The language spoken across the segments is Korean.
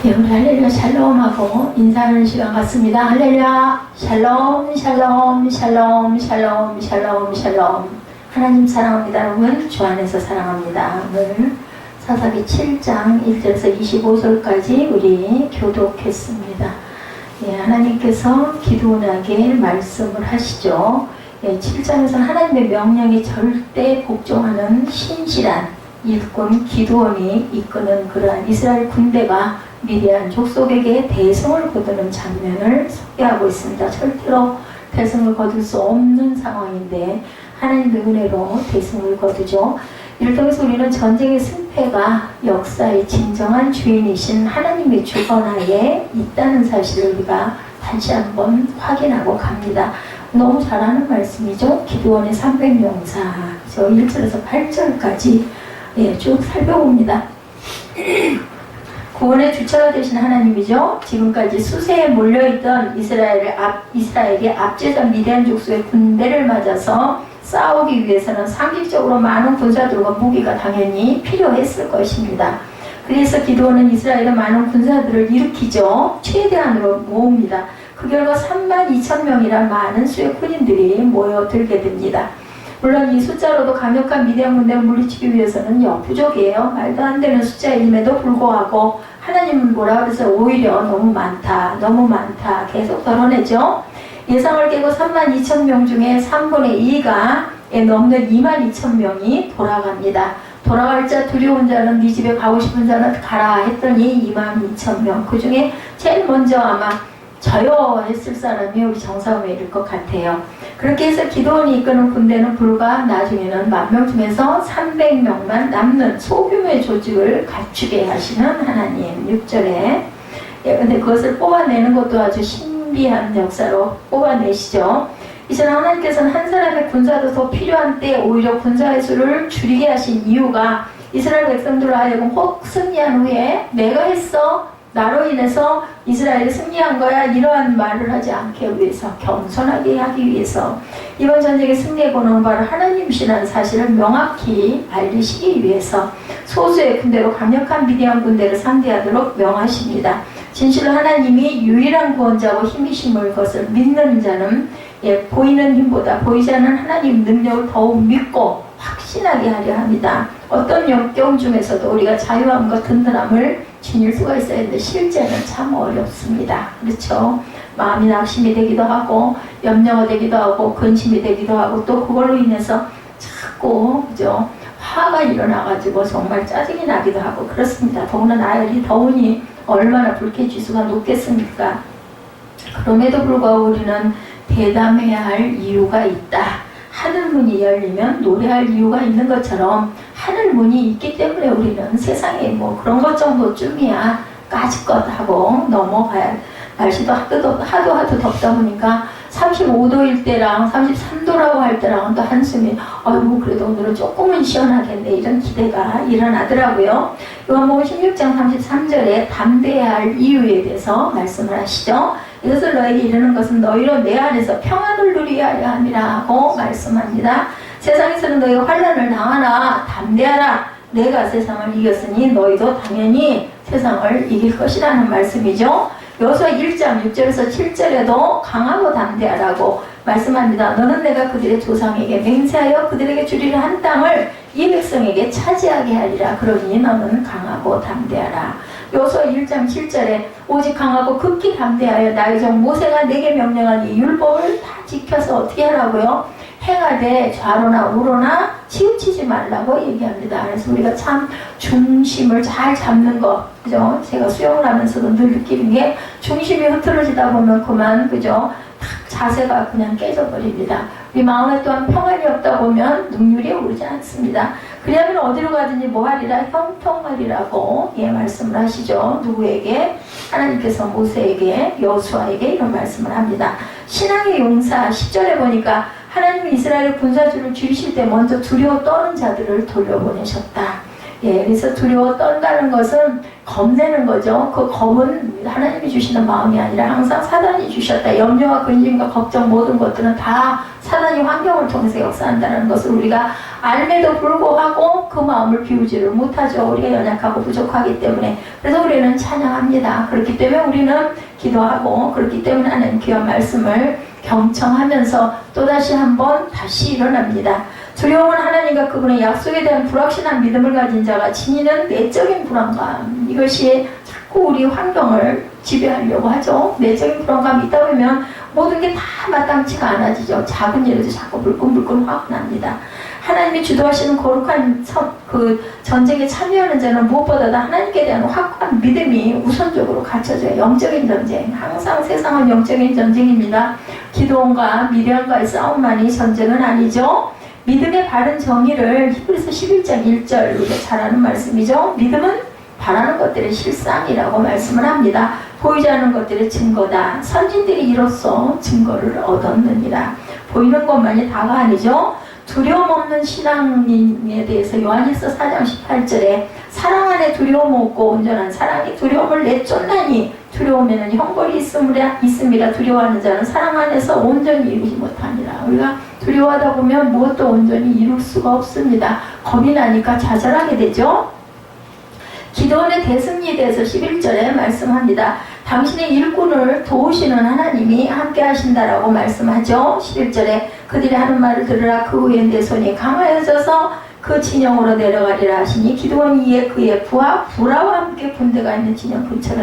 예, 우리 할렐루야 샬롬하고 인사하는 시간 같습니다. 할렐루야 샬롬 샬롬 샬롬 샬롬 샬롬 샬롬. 하나님 사랑합니다. 여러분 주 안에서 사랑합니다. 오늘 사사기 7장 1절에서 25절까지 우리 교독했습니다. 예, 하나님께서 기드온에게 말씀을 하시죠. 예, 7장에서는 하나님의 명령에 절대 복종하는 신실한 일꾼 기드온이 이끄는 그러한 이스라엘 군대가 미디안 족속에게 대성을 거두는 장면을 소개하고 있습니다. 절대로 대성을 거둘 수 없는 상황인데 하나님의 은혜로 대성을 거두죠. 이를 통해서 우리는 전쟁의 승패가 역사의 진정한 주인이신 하나님의 주권하에 있다는 사실을 우리가 다시 한번 확인하고 갑니다. 너무 잘하는 말씀이죠. 기드온의 300명사 1절에서 8절까지 예, 쭉 살펴봅니다. 구원의 주체가 되신 하나님이죠. 지금까지 수세에 몰려있던 이스라엘이 압제전 미디안 족속의 군대를 맞아서 싸우기 위해서는 상식적으로 많은 군사들과 무기가 당연히 필요했을 것입니다. 그래서 기드온은 이스라엘의 많은 군사들을 일으키죠. 최대한으로 모읍니다. 그 결과 32,000명이란 많은 수의 군인들이 모여들게 됩니다. 물론 이 숫자로도 강력한 미디안 군대를 물리치기 위해서는 역부족이에요. 말도 안 되는 숫자임에도 불구하고 하나님은 뭐라 그래서 오히려 너무 많다 계속 덜어내죠. 예상을 깨고 32,000명 중에 3분의 2가 넘는 22,000명이 돌아갑니다. 돌아갈 자 두려운 자는 네 집에 가고 싶은 자는 가라 했더니 22,000명. 그 중에 제일 먼저 아마 저요 했을 사람이 우리 정사음일일 것 같아요. 그렇게 해서 기드온이 이끄는 군대는 불과 나중에는 10,000명 중에서 300명만 남는 소규모의 조직을 갖추게 하시는 하나님. 6절에 예, 근데 그것을 뽑아내는 것도 아주 신비한 역사로 뽑아내시죠. 이제 하나님께서는 한 사람의 군사도 더 필요한 때 오히려 군사의 수를 줄이게 하신 이유가 이스라엘 백성들로 하여금 혹 승리한 후에 내가 했어 나로 인해서 이스라엘이 승리한 거야 이러한 말을 하지 않게 위해서 겸손하게 하기 위해서 이번 전쟁의 승리의 권능은 바로 하나님이시라는 사실을 명확히 알리시기 위해서 소수의 군대로 강력한 미디안 군대를 상대하도록 명하십니다. 진실로 하나님이 유일한 구원자고 힘이심을 것을 믿는 자는 보이는 힘보다 보이지 않는 하나님 능력을 더욱 믿고 확신하게 하려 합니다. 어떤 역경 중에서도 우리가 자유함과 든든함을 지닐 수가 있어야 하는데 실제는 참 어렵습니다. 그렇죠? 마음이 낙심이 되기도 하고 염려가 되기도 하고 근심이 되기도 하고 또 그걸로 인해서 자꾸 그죠? 화가 일어나가지고 정말 짜증이 나기도 하고 그렇습니다. 더구나 나열이 더우니 얼마나 불쾌지수가 높겠습니까? 그럼에도 불구하고 우리는 대담해야 할 이유가 있다. 하늘문이 열리면 노래할 이유가 있는 것처럼 하늘문이 있기 때문에 우리는 세상에 뭐 그런 것 정도쯤이야 까짓것 하고 넘어가야. 날씨도 하도 덥다 보니까 35도일 때랑 33도라고 할 때랑은 또 한숨이 아이고 그래도 오늘은 조금은 시원하겠네 이런 기대가 일어나더라고요. 요한복음 16장 33절에 담대해야 할 이유에 대해서 말씀을 하시죠. 이것을 너에게 이르는 것은 너희로 내 안에서 평안을 누리게 하려 함이라고 말씀합니다. 세상에서는 너희가 환난을 당하나 담대하라. 내가 세상을 이겼으니 너희도 당연히 세상을 이길 것이라는 말씀이죠. 여호수아 1장 6절에서 7절에도 강하고 담대하라고 말씀합니다. 너는 내가 그들의 조상에게 맹세하여 그들에게 주리라 한 땅을 이 백성에게 차지하게 하리라. 그러니 너는 강하고 담대하라. 여호수아 1장 7절에 오직 강하고 극히 담대하여 나의 종 모세가 내게 명령한 이 율법을 다 지켜서 어떻게 하라고요? 행하되 좌로나 우로나 치우치지 말라고 얘기합니다. 그래서 우리가 참 중심을 잘 잡는 것, 그죠? 제가 수영을 하면서도 늘 느끼는 게 중심이 흐트러지다 보면 그만, 그죠? 탁 자세가 그냥 깨져버립니다. 우리 마음에 또한 평안이 없다 보면 능률이 오르지 않습니다. 그러면 어디로 가든지 뭐하리라 형통하리라고 말씀을 하시죠. 누구에게? 하나님께서 모세에게 여호수아에게 이런 말씀을 합니다. 신앙의 용사 10절에 보니까 하나님은 이스라엘 군사주를 줄이실 때 먼저 두려워 떠는 자들을 돌려보내셨다. 그래서 두려워 떤다는 것은 겁내는 거죠. 그 겁은 하나님이 주시는 마음이 아니라 항상 사단이 주셨다. 염려와 근심과 걱정 모든 것들은 다 사단이 환경을 통해서 역사한다는 것을 우리가 알매도 불구하고 그 마음을 비우지를 못하죠. 우리가 연약하고 부족하기 때문에. 그래서 우리는 찬양합니다. 그렇기 때문에 우리는 기도하고, 그렇기 때문에 하나님 귀한 말씀을 경청하면서 또다시 한번 다시 일어납니다. 두려움은 하나님과 그분의 약속에 대한 불확실한 믿음을 가진 자가 지니는 내적인 불안감, 이것이 자꾸 우리 환경을 지배하려고 하죠. 내적인 불안감이 있다 보면 모든 게 다 마땅치가 않아지죠. 작은 일에도 자꾸 불끈불끈 화가 납니다. 하나님이 주도하시는 거룩한 전쟁에 참여하는 자는 무엇보다도 하나님께 대한 확고한 믿음이 우선적으로 갖춰져요. 영적인 전쟁. 항상 세상은 영적인 전쟁입니다. 기도원과 미련과의 싸움만이 전쟁은 아니죠. 믿음의 바른 정의를 히브리서 11장 1절 우리가 잘 아는 말씀이죠. 믿음은 바라는 것들의 실상이라고 말씀을 합니다. 보이지 않는 것들의 증거다. 선진들이 이로써 증거를 얻었느니라. 보이는 것만이 다가 아니죠. 두려움 없는 신앙에 대해서 요한일서 4장 18절에 사랑 안에 두려움 없고 온전한 사랑이 두려움을 내쫓나니 두려움에는 형벌이 있음이라 두려워하는 자는 사랑 안에서 온전히 이루지 못하니라. 우리가 두려워하다 보면 무엇도 온전히 이룰 수가 없습니다. 겁이 나니까 좌절하게 되죠. 기도원의 대승리에 대해서 11절에 말씀합니다. 당신의 일꾼을 도우시는 하나님이 함께 하신다라고 말씀하죠. 11절에 그들이 하는 말을 들으라. 그 후에 내 손이 강하여져서 그 진영으로 내려가리라 하시니 기도원 이에 그의 부하 부라와 함께 군대가 있는 진영 근처로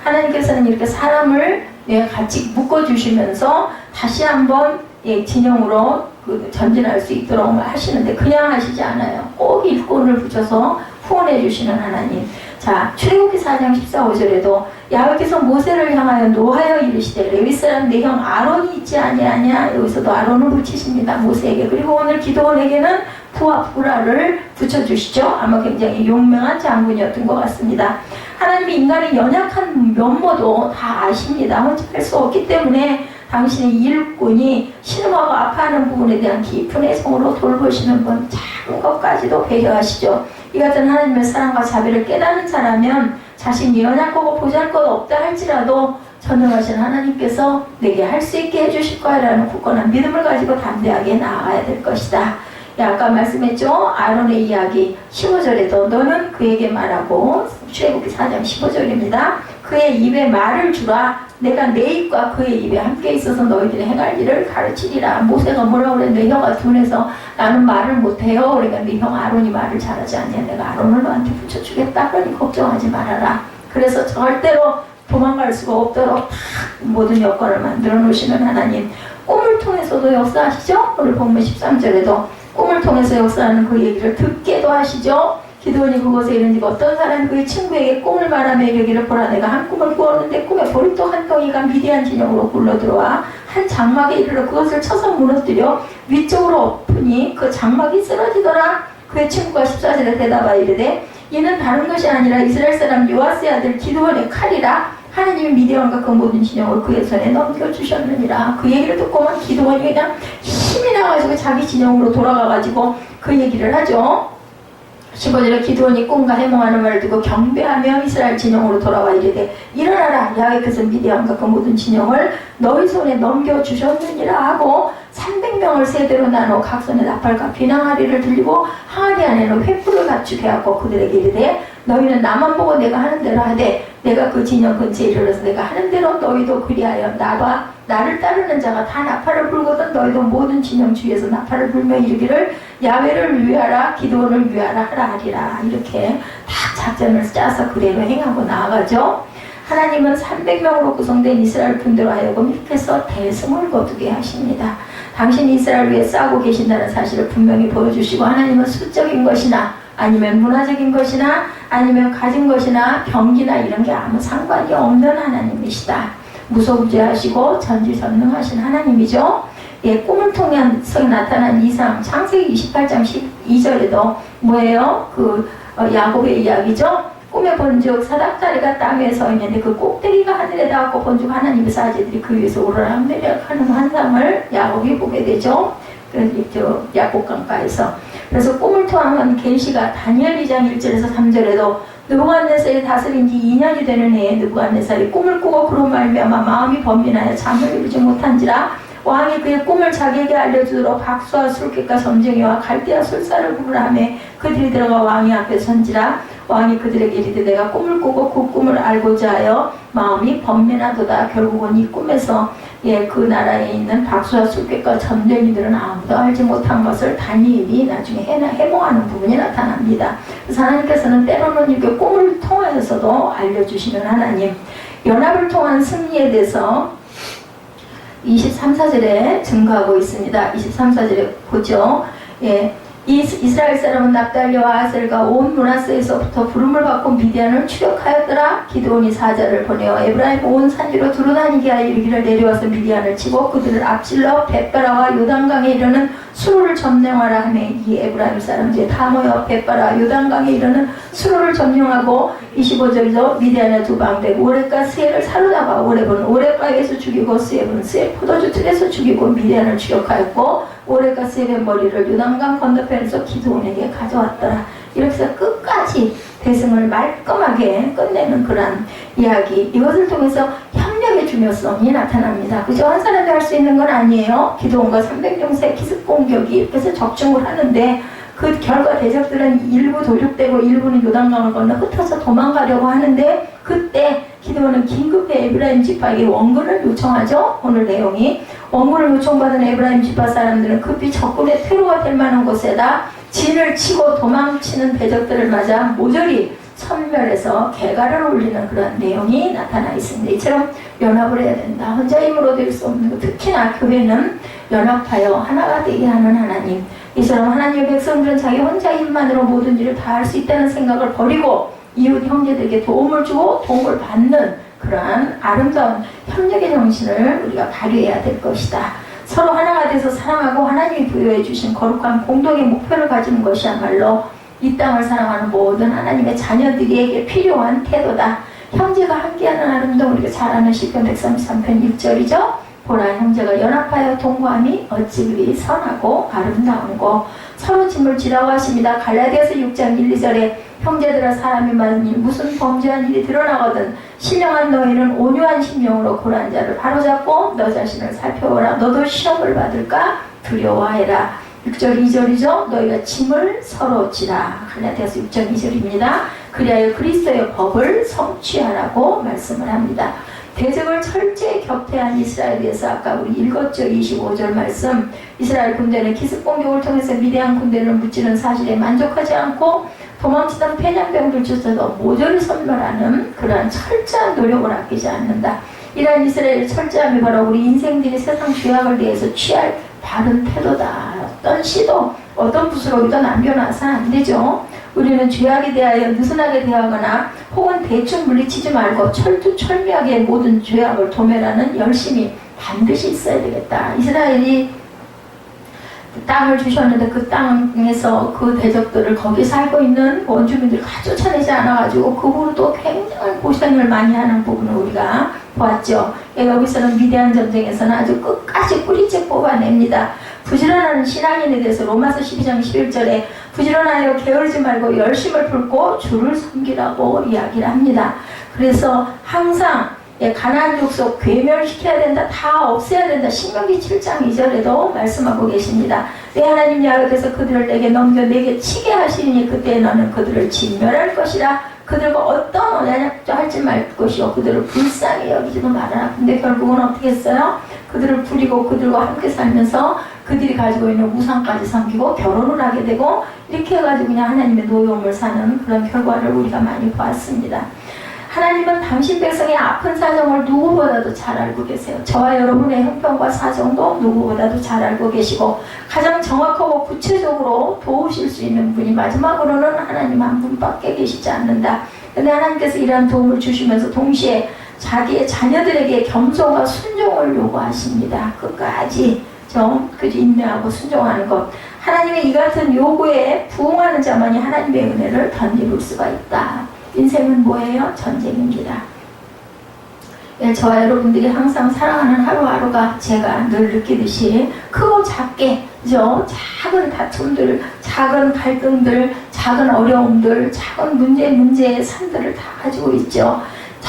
하나님께서는 이렇게 사람을 같이 묶어주시면서 다시 한번 진영으로 전진할 수 있도록 하시는데 그냥 하시지 않아요. 꼭 일꾼을 붙여서 후원해 주시는 하나님. 자, 출애굽기 4장 14~15절에도 야훼께서 모세를 향하여 노하여 이르시되 레위 사람 내 형 아론이 있지 아니하냐. 여기서도 아론을 붙이십니다. 모세에게. 그리고 오늘 기도원에게는 부하 부라를 붙여주시죠. 아마 굉장히 용맹한 장군이었던 것 같습니다. 하나님이 인간의 연약한 면모도 다 아십니다. 혼자 할 수 없기 때문에 당신의 일꾼이 신음하고 아파하는 부분에 대한 깊은 애정으로 돌보시는 분, 작은 것까지도 배려하시죠. 이 같은 하나님의 사랑과 자비를 깨닫는 자라면 자신이 연약하고 보잘것없다 할지라도 전능하신 하나님께서 내게 할 수 있게 해주실 거야 라는 굳건한 믿음을 가지고 담대하게 나아가야 될 것이다. 아까 말씀했죠. 아론의 이야기 15절에도 너는 그에게 말하고, 출애굽기 4장 15절입니다. 그의 입에 말을 주라. 내가 내 입과 그의 입에 함께 있어서 너희들이 행할 일을 가르치리라. 모세가 뭐라고 그래? 내 혀가 둔해서 나는 말을 못해요. 그러니까 네 형 아론이 말을 잘하지 않냐. 내가 아론을 너한테 붙여주겠다. 그러니 걱정하지 말아라. 그래서 절대로 도망갈 수가 없도록 다 모든 여건을 만들어 놓으시는 하나님. 꿈을 통해서도 역사하시죠. 오늘 본문 13절에도 꿈을 통해서 역사하는 그 얘기를 듣게도 하시죠. 기도원이 그곳에 이르니까 어떤 사람이 그의 친구에게 꿈을 말하며 이르기를 보라. 내가 한 꿈을 꾸었는데 꿈에 보리떡 한 덩이가 미디안 진영으로 굴러들어와 한 장막에 이르러 그것을 쳐서 무너뜨려 위쪽으로 엎으니 그 장막이 쓰러지더라. 그의 친구가 14절에 대답하여 이르되 이는 다른 것이 아니라 이스라엘 사람 요아스의 아들 기드온의 칼이라. 하나님이 미디안과 그 모든 진영을 그의 손에 넘겨주셨느니라. 그 얘기를 듣고만 기드온이 그냥 힘이 나가지고 자기 진영으로 돌아가가지고 그 얘기를 하죠. 15절에 기드온이 꿈과 해몽하는 말을 듣고 경배하며 이스라엘 진영으로 돌아와 이르되 일어나라. 야훼께서 미디안과 그 모든 진영을 너희 손에 넘겨주셨느니라 하고 300명을 세대로 나눠 각 손에 나팔과 비낭하리를 들리고 항아리 안에는 횃불을 갖추게 하고 그들에게 이르되 너희는 나만 보고 내가 하는 대로 하되 내가 그 진영 근처에 이르러서 내가 하는 대로 너희도 그리하여 나를 따르는 자가 다 나팔을 불거든 너희도 모든 진영 주위에서 나팔을 불며 이르기를 야훼를 위하라 기드온을 위하라 하라 하리라. 이렇게 다 작전을 짜서 그대로 행하고 나아가죠. 하나님은 300명으로 구성된 이스라엘 군대로 하여금 이렇게 해서 대승을 거두게 하십니다. 당신이 이스라엘 위에 싸우고 계신다는 사실을 분명히 보여주시고 하나님은 수적인 것이나 아니면 문화적인 것이나 아니면 가진 것이나 경기나 이런 게 아무 상관이 없는 하나님이시다. 무소부재하시고 전지전능하신 하나님이죠. 꿈을 통해서 나타난 이상 창세기 28장 12절에도 뭐예요? 야곱의 이야기죠. 꿈에 본즉 사닥다리가 땅에 서 있는데 그 꼭대기가 하늘에 닿았고 본즉 하나님의 사제들이 그 위에서 오르락내리락 하는 환상을 야곱이 보게 되죠. 그래서 야곱강가에서. 그래서 꿈을 통한 계시가 다니엘 2장 1절에서 3절에도 느부갓네살이 다스린 지 2년이 되는 해에 느부갓네살이 꿈을 꾸고 그로 말미암아 마음이 번민하여 잠을 이루지 못한지라 왕이 그의 꿈을 자기에게 알려주도록 박수와 술객과 점쟁이와 갈대와 술사를 부르라 하며 그들이 들어가 왕이 앞에 선지라. 왕이 그들에게 이르되 내가 꿈을 꾸고 그 꿈을 알고자 하여 마음이 번민하도다. 결국은 이 꿈에서 그 나라에 있는 박수와 술객과 점쟁이들은 아무도 알지 못한 것을 다니엘이 나중에 해몽하는 부분이 나타납니다. 그래서 하나님께서는 때로는 이렇게 꿈을 통하여서도 알려주시는 하나님. 연합을 통한 승리에 대해서 23, 4절에 증거하고 있습니다. 23, 4절에 보죠. 이스라엘 사람은 납달리와 아셀과 온 므낫세에서부터 부름을 받고 미디안을 추격하였더라. 기드온이 사자를 보내어 에브라임 온 산지로 두루다니게 하여 이르기를 내려와서 미디안을 치고 그들을 앞질러 벳바라와 요단강에 이르는 수로를 점령하라 하며 이 에브라임 사람들이 다 모여 벳바라 요단강에 이르는 수로를 점령하고 25절에서 미디안의 두 방대 오렙과 스엘을 사로잡아 오렙은 오렙바에서 죽이고 스엘은 스엘 포도주 틀에서 죽이고 미디안을 추격하였고 오렙과 스엘의 머리를 요단강 건너편에서 기드온에게 가져왔더라. 이렇게 해서 끝까지 대승을 말끔하게 끝내는 그런 이야기. 이것을 통해서 협력의 중요성이 나타납니다. 그저 한 사람이 할 수 있는 건 아니에요. 기드온과 300명의 기습 공격이 이렇게 해서 적중을 하는데 그 결과 대적들은 일부 도륙되고 일부는 요단강을 건너 흩어서 도망가려고 하는데 그때 기드온은 긴급히 에브라임 지파에게 원군을 요청하죠. 오늘 내용이 원군을 요청받은 에브라임 지파 사람들은 급히 적군의 퇴로가 될 만한 곳에다 진을 치고 도망치는 대적들을 맞아 모조리 선멸해서 개가를 올리는 그런 내용이 나타나 있습니다. 이처럼 연합을 해야 된다. 혼자 힘으로 될 수 없는 것. 특히나 교회는 연합하여 하나가 되게 하는 하나님. 이처럼 하나님의 백성들은 자기 혼자 힘만으로 모든 일을 다 할 수 있다는 생각을 버리고 이웃 형제들에게 도움을 주고 도움을 받는 그러한 아름다운 협력의 정신을 우리가 발휘해야 될 것이다. 서로 하나가 돼서 사랑하고 하나님이 부여해 주신 거룩한 공동의 목표를 가지는 것이야말로 이 땅을 사랑하는 모든 하나님의 자녀들에게 필요한 태도다. 형제가 함께하는 아름다움 우리가 잘 아는 시편 133편 1절이죠. 보라 형제가 연합하여 동거함이 어찌 그리 선하고 아름다운고 서로 짐을 지라고 하십니다. 갈라디아서 6장 1, 2절에 형제들아 사람이 많으니 무슨 범죄한 일이 드러나거든 신령한 너희는 온유한 심령으로 고난 자를 바로잡고 너 자신을 살펴보라. 너도 시험을 받을까 두려워해라. 6절 2절이죠. 너희가 짐을 서로 지라. 갈라디아서 6장 2절입니다. 그리하여 그리스도의 법을 성취하라고 말씀을 합니다. 대적을 철저히 격퇴한 이스라엘에서 아까 우리 읽었죠. 25절 말씀. 이스라엘 군대는 기습 공격을 통해서 미대한 군대를 무찌른 사실에 만족하지 않고 도망치던 패냥병들조차도 모조리 선멸하는 그러한 철저한 노력을 아끼지 않는다. 이러한 이스라엘의 철저함이 바로 우리 인생들이 세상 죄악을 대해서 취할 바른 태도다. 어떤 시도, 어떤 부스러기도 남겨놔서는 안 되죠. 우리는 죄악에 대하여 느슨하게 대하거나 혹은 대충 물리치지 말고 철두철미하게 모든 죄악을 도멸하는 열심이 반드시 있어야 되겠다. 이스라엘이 땅을 주셨는데 그 땅에서 그 대적들을 거기 살고 있는 원주민들을 다 쫓아내지 않아가지고 그 후로도 굉장한 고생을 많이 하는 부분을 우리가 보았죠. 여기서는 미대한 전쟁에서는 아주 끝까지 뿌리째 뽑아냅니다. 부지런한 신앙인에 대해서 로마서 12장 11절에 부지런하여 게으르지 말고 열심을 품고 주를 섬기라고 이야기를 합니다. 그래서 항상 가나안 족속 괴멸시켜야 된다, 다 없애야 된다. 신명기 7장 2절에도 말씀하고 계십니다. 내 하나님 여호와께서 그들을 내게 넘겨 내게 치게 하시니 그때 너는 그들을 진멸할 것이라. 그들과 어떤 언약도 하지 말 것이요 그들을 불쌍히 여기지도 말아라. 근데 결국은 어떻게 했어요? 그들을 부리고 그들과 함께 살면서 그들이 가지고 있는 우상까지 섬기고 결혼을 하게 되고 이렇게 해가지고 그냥 하나님의 노여움을 사는 그런 결과를 우리가 많이 보았습니다. 하나님은 당신 백성의 아픈 사정을 누구보다도 잘 알고 계세요. 저와 여러분의 형편과 사정도 누구보다도 잘 알고 계시고 가장 정확하고 구체적으로 도우실 수 있는 분이 마지막으로는 하나님 한 분밖에 계시지 않는다. 그런데 하나님께서 이러한 도움을 주시면서 동시에 자기의 자녀들에게 겸손과 순종을 요구하십니다. 끝까지 인내하고 순종하는 것. 하나님의 이 같은 요구에 부응하는 자만이 하나님의 은혜를 덧입을 수가 있다. 인생은 뭐예요? 전쟁입니다. 저와 여러분들이 항상 살아가는 하루하루가 제가 늘 느끼듯이 크고 작게 작은 다툼들, 작은 갈등들, 작은 어려움들, 작은 문제의 산들을 다 가지고 있죠.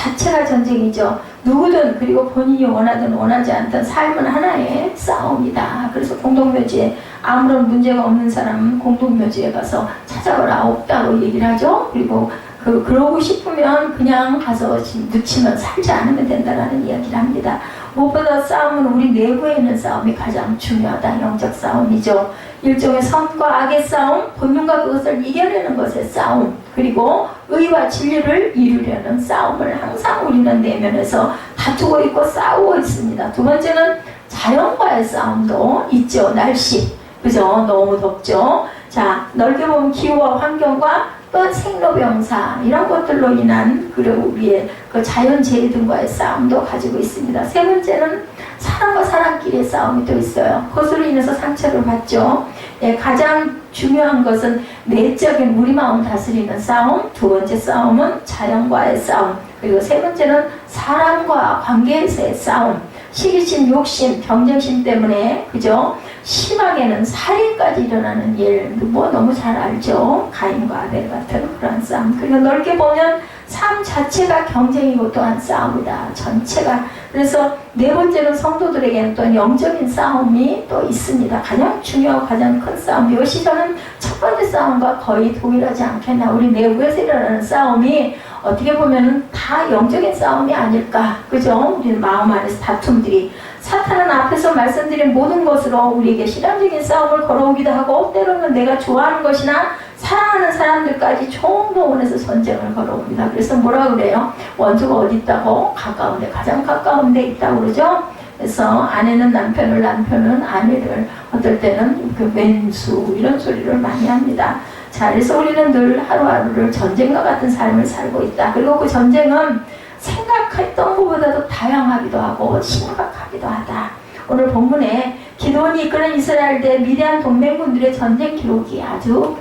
자체가 전쟁이죠. 누구든 그리고 본인이 원하든 원하지 않든 삶은 하나의 싸움이다. 그래서 공동묘지에 아무런 문제가 없는 사람은 공동묘지에 가서 찾아보라. 없다고 얘기를 하죠. 그리고 그러고 싶으면 그냥 가서 묻히면 살지 않으면 된다라는 이야기를 합니다. 무엇보다 싸움은 우리 내부에 있는 싸움이 가장 중요하다. 영적 싸움이죠. 일종의 선과 악의 싸움, 본능과 그것을 이겨내는 것의 싸움, 그리고 의와 진리를 이루려는 싸움을 항상 우리는 내면에서 다투고 있고 싸우고 있습니다. 두 번째는 자연과의 싸움도 있죠. 날씨, 그죠? 너무 덥죠. 자, 넓게 보면 기후와 환경과 또한 생로병사 이런 것들로 인한 그리고 우리의 그 자연재해 등과의 싸움도 가지고 있습니다. 세 번째는 사람과 사람끼리의 싸움이 또 있어요. 그것으로 인해서 상처를 받죠. 예, 가장 중요한 것은 내적인 우리 마음 다스리는 싸움, 두 번째 싸움은 자연과의 싸움, 그리고 세 번째는 사람과 관계에서의 싸움. 시기심, 욕심, 경쟁심 때문에 그죠? 심하게는 살인까지 일어나는 일, 뭐 너무 잘 알죠? 가인과 아벨 같은 그런 싸움. 그리고 넓게 보면 삶 자체가 경쟁이고 또한 싸움이다. 전체가. 그래서 네 번째는 성도들에게는 또 영적인 싸움이 또 있습니다. 가장 중요하고 가장 큰 싸움. 이것이 저는 첫 번째 싸움과 거의 동일하지 않겠나. 우리 내부에서 일어나는 싸움이 어떻게 보면은 다 영적인 싸움이 아닐까. 그죠? 우리 마음 안에서 다툼들이. 사탄은 앞에서 말씀드린 모든 것으로 우리에게 신앙적인 싸움을 걸어오기도 하고, 때로는 내가 좋아하는 것이나 사랑하는 사람들까지 총동원해서 전쟁을 걸어옵니다. 그래서 뭐라 그래요? 원수가 어디 있다고? 가까운데, 가장 가까운 데 있다고 그러죠? 그래서 아내는 남편을, 남편은 아내를, 어떨 때는 그 왼수 이런 소리를 많이 합니다. 자, 그래서 우리는 늘 하루하루를 전쟁과 같은 삶을 살고 있다. 그리고 그 전쟁은 생각했던 것보다도 다양하기도 하고 심각하기도 하다. 오늘 본문에 기드온이 이끄는 이스라엘 대 미디안 동맹군들의 전쟁 기록이 아주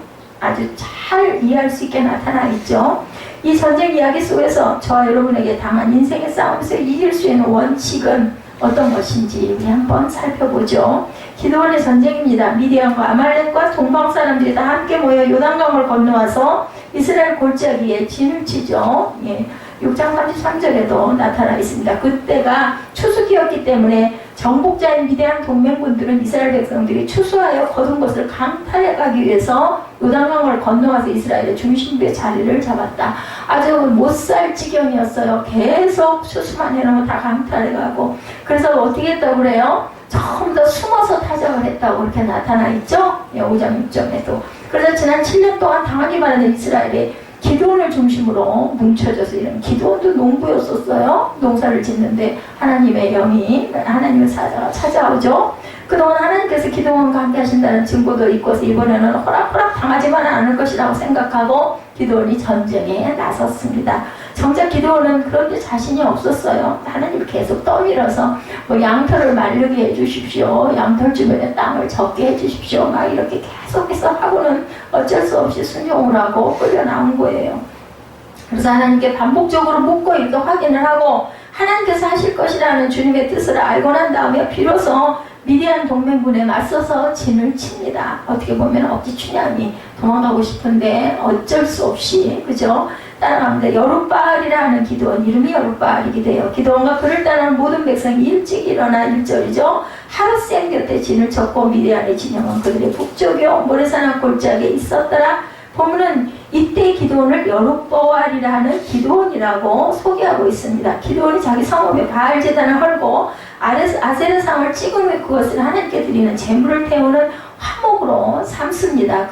잘 이해할 수 있게 나타나 있죠. 이 전쟁 이야기 속에서 저와 여러분에게 당한 인생의 싸움에서 이길 수 있는 원칙은 어떤 것인지 우리 한번 살펴보죠. 기드온의 전쟁입니다. 미디안과 아말렉과 동방 사람들이 다 함께 모여 요단강을 건너와서 이스라엘 골짜기에 진을 치죠. 예. 6장 33절에도 나타나 있습니다. 그때가 추수기였기 때문에 정복자인 미디안 동맹군들은 이스라엘 백성들이 추수하여 거둔 것을 강탈해 가기 위해서 요단강을 건너와서 이스라엘의 중심부에 자리를 잡았다. 아주 못살 지경이었어요. 계속 추수만 해놓으면 다 강탈해 가고. 그래서 어떻게 했다고 그래요? 전부 다 숨어서 타작을 했다고 그렇게 나타나 있죠. 5장 6절에도. 그래서 지난 7년 동안 당하기만 하는 이스라엘이 기드온을 중심으로 뭉쳐져서 이런 기드온도 농부였었어요. 농사를 짓는데 하나님의 영이, 하나님의 사자가 찾아오죠. 그동안 하나님께서 기드온과 함께 하신다는 증거도 있고서 이번에는 호락호락 당하지만 않을 것이라고 생각하고 기드온이 전쟁에 나섰습니다. 정작 기드온은 그런데 자신이 없었어요. 하나님을 계속 떠밀어서 뭐 양털을 마르게 해주십시오. 양털 주변에 땅을 적게 해주십시오. 막 이렇게 계속해서 하고는 어쩔 수 없이 순종을 하고 끌려 나온 거예요. 그래서 하나님께 반복적으로 묻고 이렇게 확인을 하고 하나님께서 하실 것이라는 주님의 뜻을 알고 난 다음에 비로소 미디안 동맹군에 맞서서 진을 칩니다. 어떻게 보면 억지춘향이 도망가고 싶은데 어쩔 수 없이, 그죠? 따라갑니다. 여룻바알이라는 기드온, 이름이 여룻바알이기도 해요. 기드온과 그를 따르는 모든 백성이 일찍 일어나 1절이죠. 하루 쌩 곁에 진을 쳤고 미디안의 진영은 그들의 북쪽이요 모래사나 골짜기에 있었더라. 보면은 이때 기드온을 여룻바알이라는 기드온이라고 소개하고 있습니다. 기드온이 자기 성읍에 바알 제단을 헐고 아세르상을 찍으며 그것을 하나님께 드리는 제물을 태우는 화목으로 삼습니다.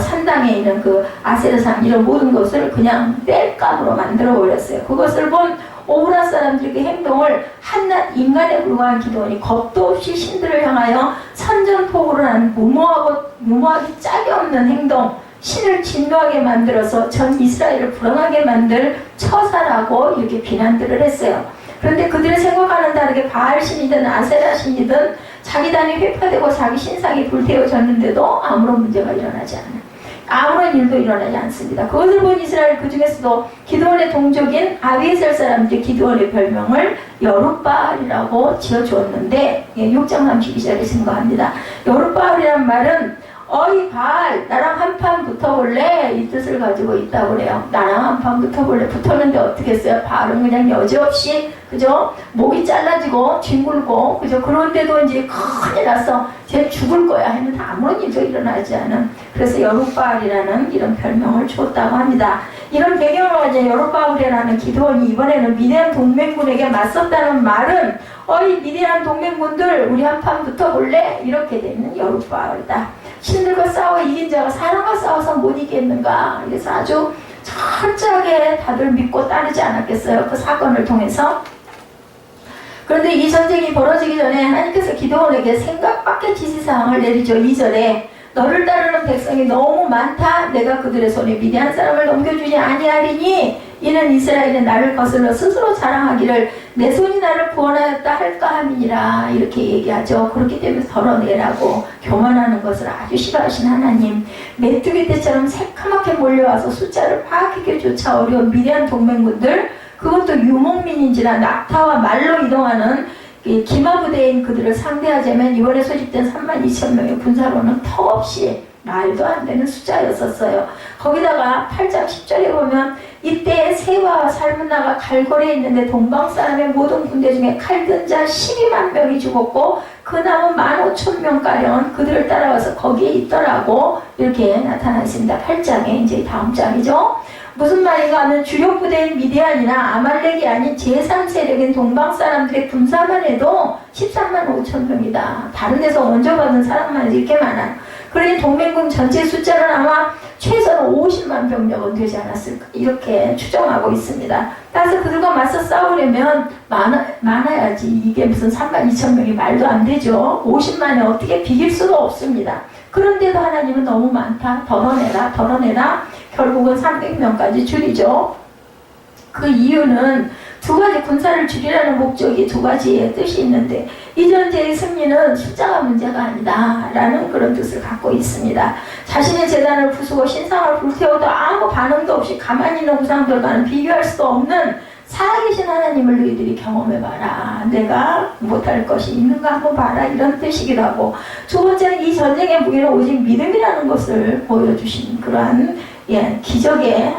산당에 있는 그 아세르상 이런 모든 것을 그냥 땔감으로 만들어 버렸어요. 그것을 본 오브라 사람들의 그 행동을 한낱 인간에 불과한 기드온이 겁도 없이 신들을 향하여 선전포고를 하는 무모하기 짝이 없는 행동, 신을 진노하게 만들어서 전 이스라엘을 불안하게 만들 처사라고 이렇게 비난들을 했어요. 그런데 그들의 생각과는 다르게 바알 신이든 아세라 신이든 자기 단이 회파되고 자기 신상이 불태워졌는데도 아무런 문제가 일어나지 않아요. 아무런 일도 일어나지 않습니다. 그것을 본 이스라엘 그 중에서도 기드온의 동족인 아비에셀 사람들이 기드온의 별명을 여룻바알이라고 지어주었는데 6장 32절에 증거합니다. 여룻바알이란 말은 어이 발 나랑 한판 붙어볼래? 이 뜻을 가지고 있다고 그래요. 나랑 한판 붙어볼래? 붙었는데 어떻게 했어요? 발은 그냥 여지없이 그죠? 목이 잘라지고 뒹굴고 그죠? 그런데도 이제 큰일 났어. 쟤 죽을 거야 하면 아무런 일도 일어나지 않은, 그래서 여룻바알이라는 이런 별명을 줬다고 합니다. 이런 배경을 가진 여룻바알이라는 기드온이 이번에는 미디안 동맹군에게 맞섰다는 말은 어이 미디안 동맹군들 우리 한판 붙어볼래? 이렇게 되는 여룻바알이다. 신들과 싸워 이긴 자가 사람과 싸워서 못 이기겠는가? 그래서 아주 철저하게 다들 믿고 따르지 않았겠어요? 그 사건을 통해서. 그런데 이 전쟁이 벌어지기 전에 하나님께서 기드온에게 생각 밖의 지시사항을 내리죠. 2절에 너를 따르는 백성이 너무 많다. 내가 그들의 손에 미디안 사람을 넘겨주지 아니하리니 이는 이스라엘이 나를 거슬러 스스로 자랑하기를 내 손이 나를 구원하였다 할까 함이니라. 이렇게 얘기하죠. 그렇기 때문에 덜어내라고 교만하는 것을 아주 싫어하신 하나님, 메뚜기 떼처럼 새카맣게 몰려와서 숫자를 파악하기조차 어려운 미디안 동맹군들, 그것도 유목민인지라 낙타와 말로 이동하는 기마부대인 그들을 상대하자면 이번에 소집된 32,000명의 군사로는 턱없이 말도 안 되는 숫자였었어요. 거기다가 8장 10절에 보면 이때 세바와 살문나가 갈고리에 있는데 동방 사람의 모든 군대 중에 칼든 자 12만 명이 죽었고 그 남은 15,000명가량 그들을 따라와서 거기에 있더라고. 이렇게 나타나 있습니다. 8장에 이제 다음 장이죠. 무슨 말인가 하면 주력 부대인 미디안이나 아말렉이 아닌 제3세력인 동방 사람들의 군사만 해도 13만 5천 명이다. 다른 데서 원조받은 사람만 이렇게 많아요. 그러니 동맹군 전체 숫자는 아마 최소한 50만 병력은 되지 않았을까 이렇게 추정하고 있습니다. 따라서 그들과 맞서 싸우려면 많아야지. 이게 무슨 3만 2천 명이 말도 안 되죠. 50만에 어떻게 비길 수가 없습니다. 그런데도 하나님은 너무 많다. 덜어내라. 결국은 300명까지 줄이죠. 그 이유는 두 가지, 군사를 줄이라는 목적이 두 가지의 뜻이 있는데 이 전쟁의 승리는 숫자가 문제가 아니다 라는 그런 뜻을 갖고 있습니다. 자신의 재단을 부수고 신상을 불태워도 아무 반응도 없이 가만히 있는 우상들과는 비교할 수도 없는 살아계신 하나님을 너희들이 경험해봐라. 내가 못할 것이 있는가 한번 봐라. 이런 뜻이기도 하고, 두 번째는 이 전쟁의 무기는 오직 믿음이라는 것을 보여주신 그러한 기적의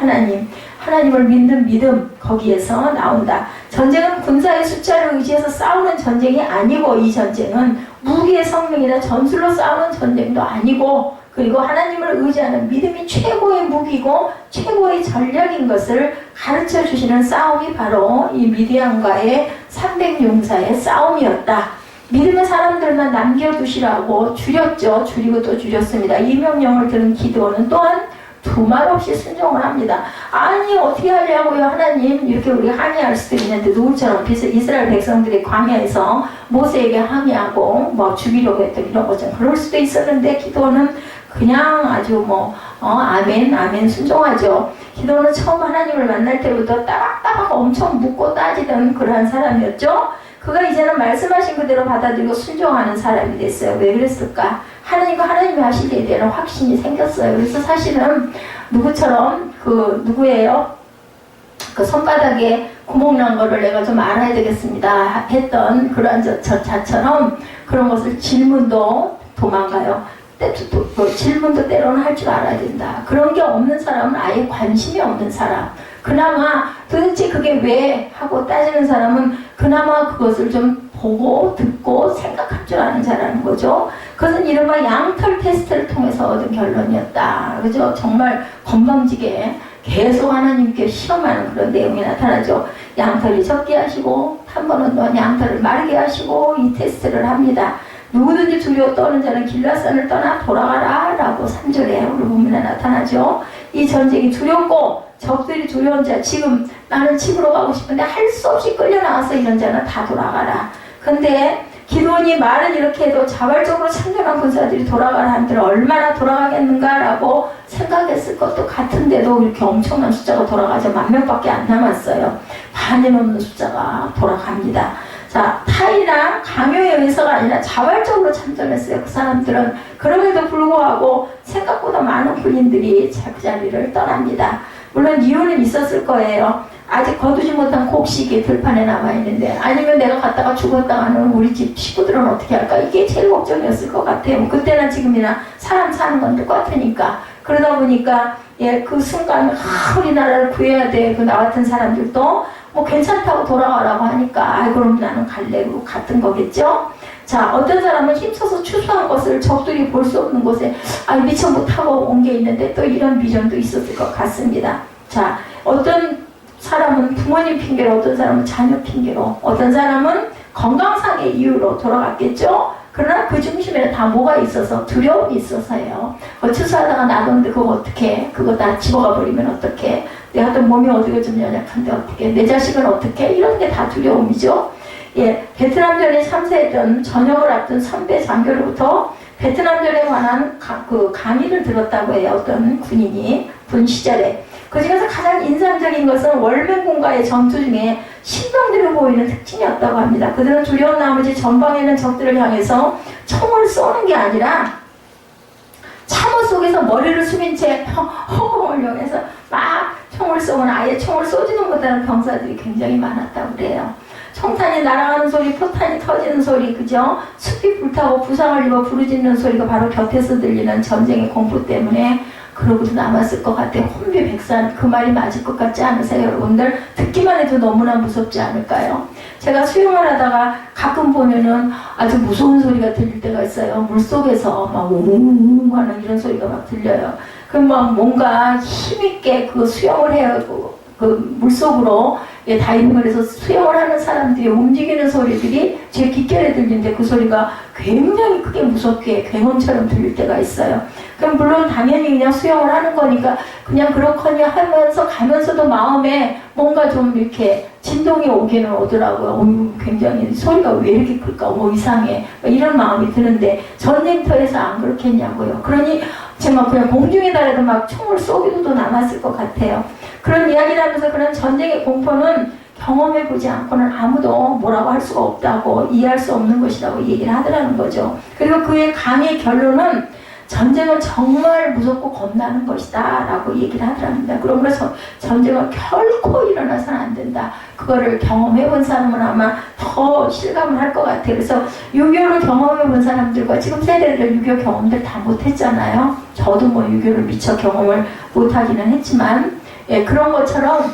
하나님을 믿는 믿음, 거기에서 나온다. 전쟁은 군사의 숫자를 의지해서 싸우는 전쟁이 아니고, 이 전쟁은 무기의 성능이나 전술로 싸우는 전쟁도 아니고, 그리고 하나님을 의지하는 믿음이 최고의 무기고 최고의 전략인 것을 가르쳐 주시는 싸움이 바로 이 미디안과의 300용사의 싸움이었다. 믿음의 사람들만 남겨두시라고 줄였죠. 줄이고 또 줄였습니다. 이 명령을 들은 기드온은 또한 두말 없이 순종을 합니다. 아니 어떻게 하려고요 하나님, 이렇게 우리가 항의할 수도 있는데 누구처럼 이스라엘 백성들이 광야에서 모세에게 항의하고 뭐 죽이려고 했던 이런 것처럼 그럴 수도 있었는데 기드온은 그냥 아주 아멘 순종하죠. 기도는 처음 하나님을 만날 때부터 따박따박 엄청 묻고 따지던 그러한 사람이었죠. 그가 이제는 말씀하신 그대로 받아들이고 순종하는 사람이 됐어요. 왜 그랬을까? 하나님이 하실 때에 대한 확신이 생겼어요. 그래서 사실은 누구처럼 누구예요? 그 손바닥에 구멍 난 거를 내가 좀 알아야 되겠습니다 했던 그러한 자처럼 그런 것을 질문도 도망가요. 질문도 때로는 할 줄 알아야 된다. 그런 게 없는 사람은 아예 관심이 없는 사람. 그나마 도대체 그게 왜 하고 따지는 사람은 그나마 그것을 좀 보고 듣고 생각할 줄 아는 자라는 거죠. 그것은 이른바 양털 테스트를 통해서 얻은 결론이었다. 그죠? 정말 건방지게 계속 하나님께 시험하는 그런 내용이 나타나죠. 양털이 적게 하시고 한 번은 또 양털을 마르게 하시고 이 테스트를 합니다. 누구든지 두려워 떠는 자는 길라산을 떠나 돌아가라 라고 3절에 우리 본문에 나타나죠. 이 전쟁이 두렵고 적들이 두려운 자, 지금 나는 집으로 가고 싶은데 할 수 없이 끌려나와서 이런 자는 다 돌아가라. 근데 기드온이 말은 이렇게 해도 자발적으로 참전한 군사들이 돌아가라 한들 얼마나 돌아가겠는가라고 생각했을 것도 같은데도 이렇게 엄청난 숫자가 돌아가죠. 10,000명밖에 안 남았어요. 반이 넘는 숫자가 돌아갑니다. 자, 타이나 강요에 의해서가 아니라 자발적으로 참전했어요. 그 사람들은. 그럼에도 불구하고 생각보다 많은 군인들이 그 자리를 떠납니다. 물론 이유는 있었을 거예요. 아직 거두지 못한 곡식이 들판에 남아있는데, 아니면 내가 갔다가 죽었다가는 우리 집 식구들은 어떻게 할까? 이게 제일 걱정이었을 것 같아요. 그때나 지금이나 사람 사는 건 똑같으니까. 그러다 보니까 그 순간 우리나라를 구해야 돼. 그 나 같은 사람들도 뭐 괜찮다고 돌아가라고 하니까 그럼 나는 갈래. 그러고 갔던 거겠죠. 자, 어떤 사람은 힘써서 추수한 것을 적들이 볼 수 없는 곳에 미처 못하고 온 게 있는데 또 이런 비전도 있었을 것 같습니다. 자, 어떤 사람은 부모님 핑계로, 어떤 사람은 자녀 핑계로, 어떤 사람은 건강상의 이유로 돌아갔겠죠. 그러나 그 중심에는 다 뭐가 있어서? 두려움이 있어서예요. 추수하다가 나도는데 그거 어떡해? 그거 다 집어가 버리면 어떡해? 내가 또 몸이 어디가 좀 연약한데 어떡해? 내 자식은 어떡해? 이런 게 다 두려움이죠. 베트남전에 참사했던 전역을 앞둔 선배 장교로부터 베트남전에 관한 강의를 들었다고 해요. 어떤 군인이 군 시절에. 그 중에서 가장 인상적인 것은 월맹군과의 전투 중에 신병들을 보이는 특징이었다고 합니다. 그들은 두려운 나머지 전방에 있는 적들을 향해서 총을 쏘는 게 아니라 참호 속에서 머리를 숙인 채 허공을 이용해서 막 총을 쏘거나 아예 총을 쏘지는 못하는 병사들이 굉장히 많았다고 그래요. 총탄이 날아가는 소리, 포탄이 터지는 소리, 그죠? 숲이 불타고 부상을 입어 부르짖는 소리가 바로 곁에서 들리는 전쟁의 공포 때문에 그러고도 남았을 것 같아요. 혼비백산. 그 말이 맞을 것 같지 않으세요, 여러분들? 듣기만 해도 너무나 무섭지 않을까요? 제가 수영을 하다가 가끔 보면은 아주 무서운 소리가 들릴 때가 있어요. 물속에서 막 웅웅 하는 이런 소리가 막 들려요. 그럼 막 뭔가 힘있게 그 수영을 해야 그 물속으로 다이빙을 해서 수영을 하는 사람들이 움직이는 소리들이 제 귓결에 들리는데 그 소리가 굉장히 크게 무섭게 굉음처럼 들릴 때가 있어요. 그럼 물론 당연히 그냥 수영을 하는 거니까 그냥 그렇거니 하면서 가면서도 마음에 뭔가 좀 이렇게 진동이 오기는 오더라고요. 굉장히 소리가 왜 이렇게 클까? 이상해. 이런 마음이 드는데 전쟁터에서 안 그렇겠냐고요. 그러니 제가 그냥 공중에 달아도 막 총을 쏘기도 남았을 것 같아요. 그런 이야기를 하면서 그런 전쟁의 공포는 경험해보지 않고는 아무도 뭐라고 할 수가 없다고, 이해할 수 없는 것이라고 얘기를 하더라는 거죠. 그리고 그의 강의 결론은 전쟁은 정말 무섭고 겁나는 것이다 라고 얘기를 하더랍니다. 그러면서 전쟁은 결코 일어나서는 안 된다. 그거를 경험해본 사람은 아마 더 실감을 할 것 같아요. 그래서 6.25를 경험해본 사람들과 지금 세대들 6.25 경험들 다 못했잖아요. 저도 뭐 6.25를 미처 경험을 못하기는 했지만 그런 것처럼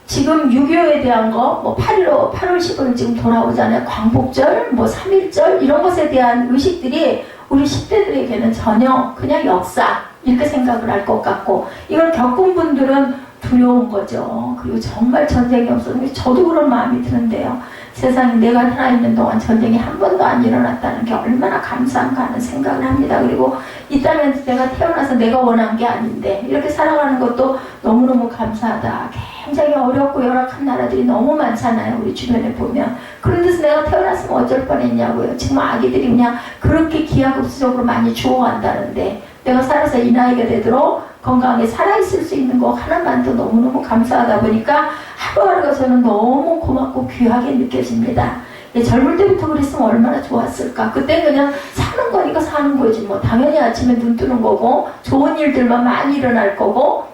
지금 6.25에 대한 거, 8.15, 8월 15일 지금 돌아오잖아요. 광복절, 3.1절, 이런 것에 대한 의식들이 우리 10대들에게는 전혀 그냥 역사, 이렇게 생각을 할 것 같고, 이걸 겪은 분들은 두려운 거죠. 그리고 정말 전쟁이 없었는데, 저도 그런 마음이 드는데요. 세상에 내가 살아있는 동안 전쟁이 한 번도 안 일어났다는 게 얼마나 감사한가 하는 생각을 합니다. 그리고 이 땅에서 내가 태어나서 내가 원한 게 아닌데 이렇게 살아가는 것도 너무너무 감사하다. 굉장히 어렵고 열악한 나라들이 너무 많잖아요. 우리 주변에 보면. 그런 데서 내가 태어났으면 어쩔 뻔했냐고요. 지금 아기들이 그냥 그렇게 기하급수적으로 많이 죽어간다는데 내가 살아서 이 나이가 되도록 건강하게 살아있을 수 있는 거 하나만도 너무너무 감사하다 보니까 하루하루가 저는 너무 고맙고 귀하게 느껴집니다. 젊을 때부터 그랬으면 얼마나 좋았을까. 그때 그냥 사는 거니까 사는 거지 뭐. 당연히 아침에 눈 뜨는 거고 좋은 일들만 많이 일어날 거고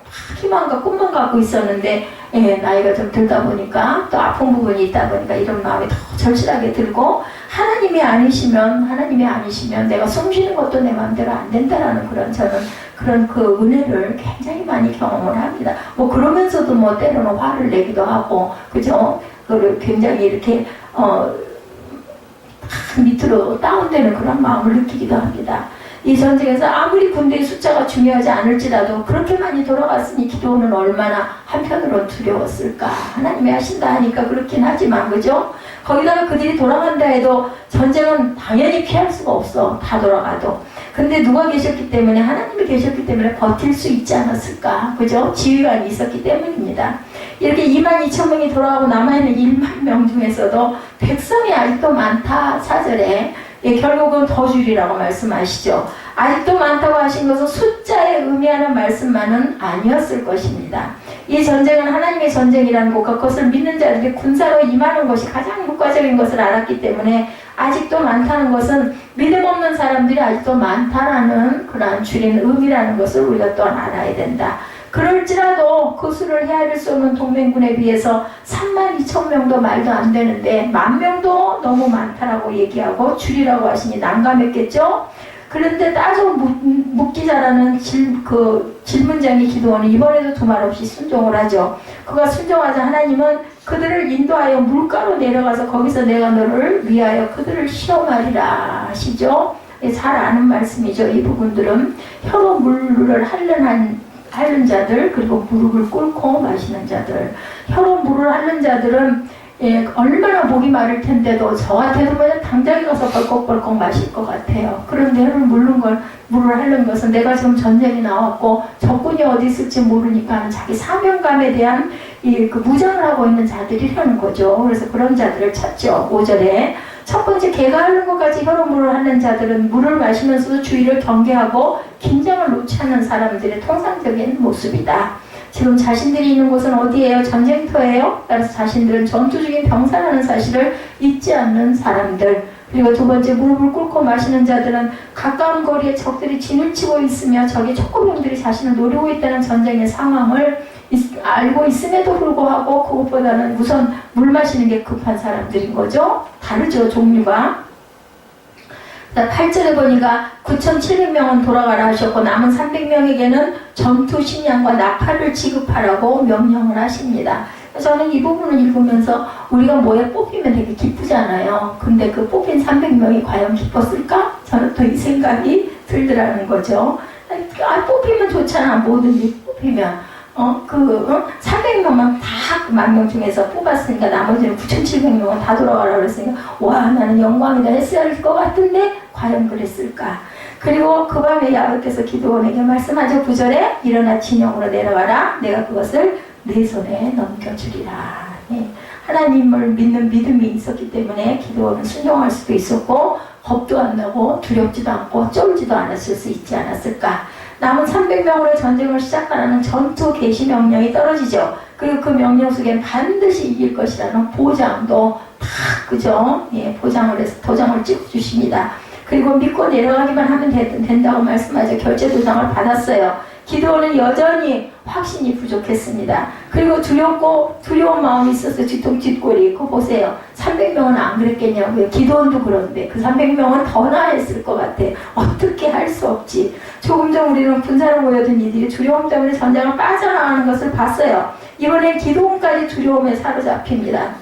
희망과 꿈만 갖고 있었는데 나이가 좀 들다 보니까 또 아픈 부분이 있다 보니까 이런 마음이 더 절실하게 들고 하나님이 아니시면 내가 숨 쉬는 것도 내 마음대로 안 된다라는 그런 그 은혜를 굉장히 많이 경험을 합니다. 그러면서도 때로는 화를 내기도 하고 그죠? 그걸 굉장히 이렇게 밑으로 다운되는 그런 마음을 느끼기도 합니다. 이 전쟁에서 아무리 군대의 숫자가 중요하지 않을지라도 그렇게 많이 돌아갔으니 기도는 얼마나 한편으로는 두려웠을까. 하나님이 하신다 하니까 그렇긴 하지만 그죠? 거기다가 그들이 돌아간다 해도 전쟁은 당연히 피할 수가 없어. 다 돌아가도. 근데 누가 계셨기 때문에 하나님이 계셨기 때문에 버틸 수 있지 않았을까. 그죠? 지휘관이 있었기 때문입니다. 이렇게 22,000명이 돌아가고 남아있는 1만 명 중에서도 백성이 아직도 많다. 4절에 결국은 더 줄이라고 말씀하시죠. 아직도 많다고 하신 것은 숫자에 의미하는 말씀만은 아니었을 것입니다. 이 전쟁은 하나님의 전쟁이라는 것과 그것을 믿는 자들이 군사로 임하는 것이 가장 국가적인 것을 알았기 때문에 아직도 많다는 것은 믿음 없는 사람들이 아직도 많다라는 그러한 줄인 의미라는 것을 우리가 또한 알아야 된다. 그럴지라도 그 수를 헤아릴 수 없는 동맹군에 비해서 32,000명도 말도 안 되는데 10,000명도 너무 많다라고 얘기하고 줄이라고 하시니 난감했겠죠? 그런데 따져 묻기자라는 질문장이 기도원은 이번에도 두말 없이 순종을 하죠. 그가 순종하자 하나님은 그들을 인도하여 물가로 내려가서 거기서 내가 너를 위하여 그들을 시험하리라 하시죠. 잘 아는 말씀이죠. 이 부분들은 혀로 물을 핥는 자들, 그리고 무릎을 꿇고 마시는 자들. 혀로 물을 핥는 자들은 얼마나 목이 마를 텐데도 저 같아도 그냥 당장에 가서 벌컥벌컥 마실 것 같아요. 그런데 혀를 물을 핥는 것은 내가 지금 전쟁이 나왔고 적군이 어디 있을지 모르니까 자기 사명감에 대한 그 무장을 하고 있는 자들이라는 거죠. 그래서 그런 자들을 찾죠. 5절에 첫 번째, 개가 핥는 것까지 혀로 물을 핥는 자들은 물을 마시면서도 주의를 경계하고 긴장을 놓지 않는 사람들의 통상적인 모습이다. 지금 자신들이 있는 곳은 어디예요? 전쟁터예요? 따라서 자신들은 전투 중인 병사라는 사실을 잊지 않는 사람들. 그리고 두 번째, 무릎을 꿇고 마시는 자들은 가까운 거리에 적들이 진을 치고 있으며 적의 촉구병들이 자신을 노리고 있다는 전쟁의 상황을 알고 있음에도 불구하고 그것보다는 우선 물 마시는 게 급한 사람들인 거죠. 다르죠, 종류가. 8절에 보니까 9,700명은 돌아가라 하셨고 남은 300명에게는 전투 식량과 나팔을 지급하라고 명령을 하십니다. 저는 이 부분을 읽으면서 우리가 뭐에 뽑히면 되게 기쁘잖아요. 근데 그 뽑힌 300명이 과연 기뻤을까? 저는 또 이 생각이 들더라는 거죠. 뽑히면 좋잖아. 뭐든지 뽑히면. 300명만 다 10,000명 중에서 뽑았으니까 나머지는 9,700명은 다 돌아가라 그랬으니까 와, 나는 영광이다 했어야 할 것 같은데 과연 그랬을까? 그리고 그 밤에 야훼께서 기드온에게 말씀하죠. 9절에 일어나 진영으로 내려가라. 내가 그것을 내 손에 넘겨주리라. 하나님을 믿는 믿음이 있었기 때문에 기드온은 순종할 수도 있었고 겁도 안 나고 두렵지도 않고 쫄지도 않았을 수 있지 않았을까? 남은 300명으로 전쟁을 시작하라는 전투 개시 명령이 떨어지죠. 그리고 그 명령 속엔 반드시 이길 것이라는 보장도 다, 그죠? 보장을 해서 도장을 찍어주십니다. 그리고 믿고 내려가기만 하면 된다고 말씀하죠. 결제 도장을 받았어요. 기드온은 여전히 확신이 부족했습니다. 그리고 두려운 마음이 있어서 뒤통짓골이. 그거 보세요. 300명은 안 그랬겠냐고요. 기드온도 그런데 그 300명은 더 나아했을 것 같아. 어떻게 할 수 없지. 조금 전 우리는 군사로 모여든 이들이 두려움 때문에 전쟁을 빠져나가는 것을 봤어요. 이번에 기드온까지 두려움에 사로잡힙니다.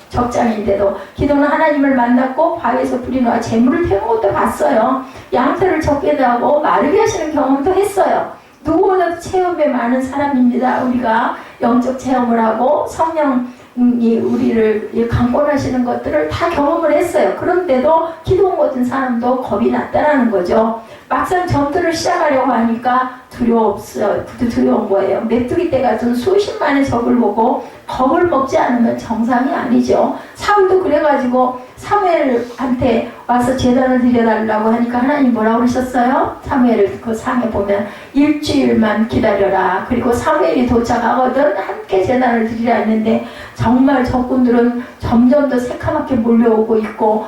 적장인데도 기도는 하나님을 만났고 바위에서 불이 나와 재물을 태운 것도 봤어요. 양털을 적게도 하고 마르게 하시는 경험도 했어요. 누구보다도 체험에 많은 사람입니다. 우리가 영적 체험을 하고 성령이 우리를 강권하시는 것들을 다 경험을 했어요. 그런데도 기도원 같은 사람도 겁이 났다는 거죠. 막상 전투를 시작하려고 하니까 두려운 거예요. 메뚜기 떼 같은 수십만의 적을 보고 겁을 먹지 않으면 정상이 아니죠. 사울도 그래가지고 사무엘한테 와서 제단을 드려달라고 하니까 하나님 뭐라고 그러셨어요? 사무엘을 그 상에 보면 일주일만 기다려라. 그리고 사무엘이 도착하거든 함께 제단을 드리라 했는데 정말 적군들은 점점 더 새카맣게 몰려오고 있고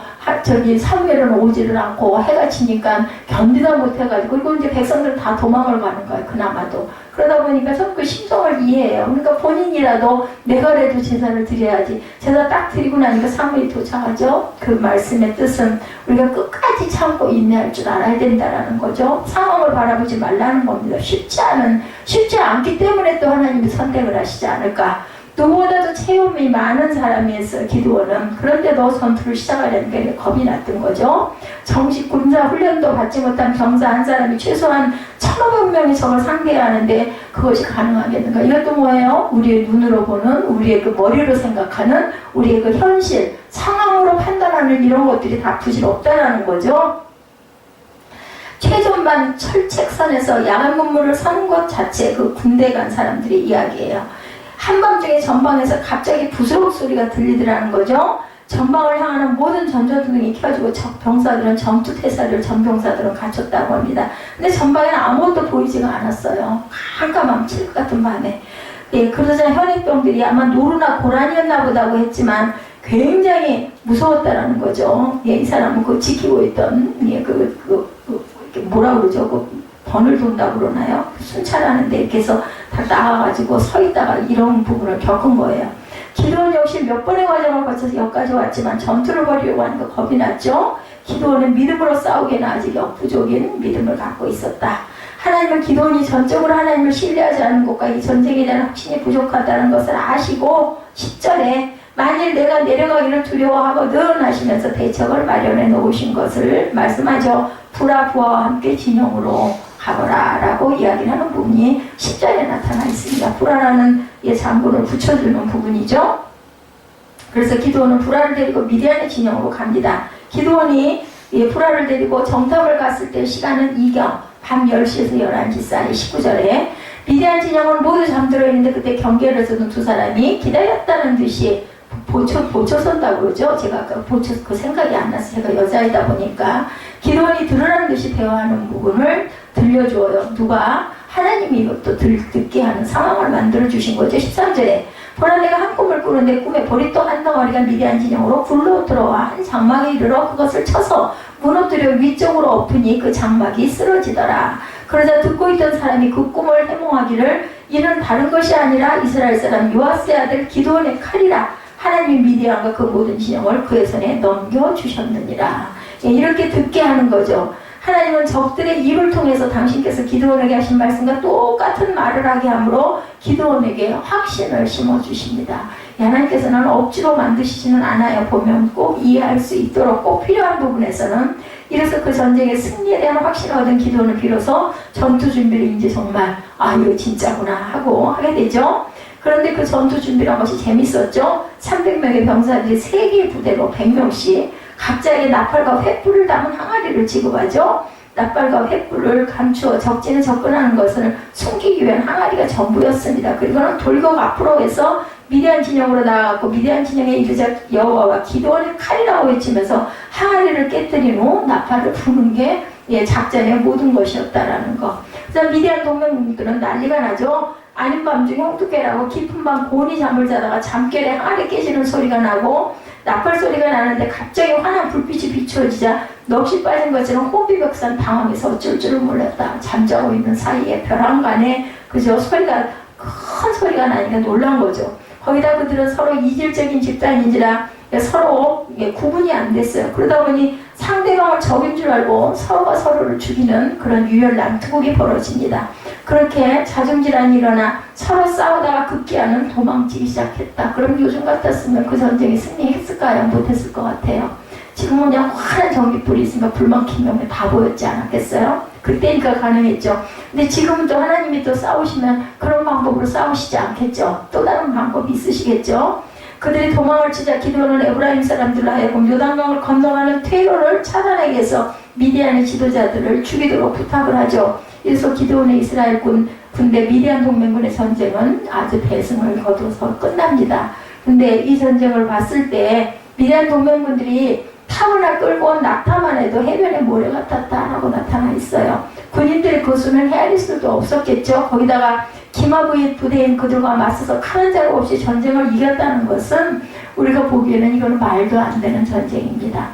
사무엘은 오지를 않고 해가 지니까 견디다 못해가지고 그리고 이제 백성들 다 도망을 가는 거예요. 그나마도. 그러다 보니까 전 그 심정을 이해해요. 그러니까 본인이라도 내가라도 제사를 드려야지. 제사 딱 드리고 나니까 사무엘이 도착하죠. 그 말씀의 뜻은 우리가 끝까지 참고 인내할 줄 알아야 된다라는 거죠. 상황을 바라보지 말라는 겁니다. 쉽지 않기 때문에 또 하나님이 선택을 하시지 않을까. 누구보다도 체험이 많은 사람이었어요. 기드온은. 그런데도 전투를 시작하려는 게 겁이 났던 거죠. 정식 군사 훈련도 받지 못한 병사 한 사람이 최소한 1,500명의 적을 상대해야 하는데 그것이 가능하겠는가? 이것도 뭐예요? 우리의 눈으로 보는, 우리의 그 머리로 생각하는, 우리의 그 현실, 상황으로 판단하는 이런 것들이 다 부질없다라는 거죠. 최전방 철책선에서 야간 근무를 서는 것 자체 그 군대 간 사람들의 이야기예요. 한밤중에 전방에서 갑자기 부스럭 소리가 들리더라는 거죠. 전방을 향하는 모든 전조등이 켜지고 병사들은 전투태세를 전병사들은 갖췄다고 합니다. 근데 전방에는 아무것도 보이지가 않았어요. 깜깜함 칠 것 같은 밤에. 그러자 현역병들이 아마 노루나 고란이었나 보다고 했지만 굉장히 무서웠다라는 거죠. 이 사람은 그 지키고 있던 뭐라 그러죠? 번을 돈다고 그러나요? 순찰하는데 이렇게 해서 다 나와가지고 서 있다가 이런 부분을 겪은 거예요. 기도원 역시 몇 번의 과정을 거쳐서 여기까지 왔지만 전투를 벌이려고 하는 거 겁이 났죠. 기도원은 믿음으로 싸우기에는 아직 역부족인 믿음을 갖고 있었다. 하나님은 기도원이 전적으로 하나님을 신뢰하지 않는 것과 이 전쟁에 대한 확신이 부족하다는 것을 아시고 10절에 만일 내가 내려가기를 두려워하거든 하시면서 대책을 마련해 놓으신 것을 말씀하죠. 불화 부하와 함께 진영으로 가거라 라고 이야기를 하는 부분이 10절에 나타나 있습니다. 불화라는 장군을 붙여주는 부분이죠. 그래서 기드온은 불화를 데리고 미디안의 진영으로 갑니다. 기드온이 불화를 데리고 정탐을 갔을 때 시간은 이경 밤 10시에서 11시 사이 19절에 미디안 진영은 모두 잠들어 있는데 그때 경계를 서는 두 사람이 기다렸다는 듯이 보초 선다고 그러죠. 제가 아까 그 생각이 안 나서 제가 여자이다 보니까 기드온이 들으라는 듯이 대화하는 부분을 들려줘요. 누가? 하나님이 이것도 듣게 하는 상황을 만들어 주신 거죠. 13절에 보라 내가 한 꿈을 꾸는데 꿈에 보리떡 한 덩어리가 미디안 진영으로 굴러 들어와 한 장막에 이르러 그것을 쳐서 무너뜨려 위쪽으로 엎으니 그 장막이 쓰러지더라. 그러자 듣고 있던 사람이 그 꿈을 해몽하기를 이는 다른 것이 아니라 이스라엘 사람 요아스의 아들 기드온의 칼이라. 하나님 미디안과 그 모든 진영을 그의 손에 넘겨주셨느니라. 이렇게 듣게 하는 거죠. 하나님은 적들의 입을 통해서 당신께서 기드온에게 하신 말씀과 똑같은 말을 하게 함으로 기드온에게 확신을 심어주십니다. 하나님께서는 억지로 만드시지는 않아요. 보면 꼭 이해할 수 있도록 꼭 필요한 부분에서는. 이래서 그 전쟁의 승리에 대한 확신을 얻은 기드온을 비로소 전투 준비를 이제 정말 이거 진짜구나 하고 하게 되죠. 그런데 그 전투 준비란 것이 재밌었죠. 300명의 병사들이 3개의 부대로 100명씩 각자에게 나팔과 횃불을 담은 항아리를 지급하죠. 나팔과 횃불을 감추어 적진에 접근하는 것을 숨기기 위한 항아리가 전부였습니다. 그리고는 돌격 앞으로 해서 미디안 진영으로 나아갔고 미디안 진영에 이르자 여호와와 기드온의 칼이라고 외치면서 항아리를 깨뜨린 후 나팔을 부는 게 작전의 모든 것이었다라는 거. 그래서 미디안 동맹군들은 난리가 나죠. 아닌 밤중에 홍두깨라고 깊은 밤 곤히 잠을 자다가 잠결에 항아리 깨지는 소리가 나고 나팔 소리가 나는데 갑자기 환한 불빛이 비추어지자 넋이 빠진 것처럼 호비백산 당황해서 어쩔 줄을 몰랐다. 잠자고 있는 사이에 벼랑간에 그저 소리가 큰 소리가 나니까 놀란 거죠. 거기다 그들은 서로 이질적인 집단인지라 서로 구분이 안 됐어요. 그러다 보니 상대방을 적인 줄 알고 서로가 서로를 죽이는 그런 유혈 난투극이 벌어집니다. 그렇게 자중질환이 일어나 서로 싸우다가 급기야는 도망치기 시작했다. 그럼 요즘 같았으면 그 전쟁에 승리했을까요? 못했을 것 같아요. 지금은 그냥 환한 전깃불이 있으니까 불만 켜면 다 보였지 않았겠어요? 그때니까 가능했죠. 근데 지금은 또 하나님이 또 싸우시면 그런 방법으로 싸우시지 않겠죠. 또 다른 방법이 있으시겠죠. 그들이 도망을 치자 기드온은 에브라임 사람들로 하여금 요단강을 건너가는 퇴로를 차단하기 위해서 미디안의 지도자들을 죽이도록 부탁을 하죠. 그래서 기드온의 이스라엘 군대 미디안 동맹군의 전쟁은 아주 대승을 거둬서 끝납니다. 근데 이 전쟁을 봤을 때 미디안 동맹군들이 탑을 끌고 온 낙타만 해도 해변에 모래가 탔다라고 나타나 있어요. 군인들의 그 수는 헤아릴 수도 없었겠죠. 거기다가 기마부의 부대인 그들과 맞서서 칼 한 자루 없이 전쟁을 이겼다는 것은 우리가 보기에는 이거는 말도 안 되는 전쟁입니다.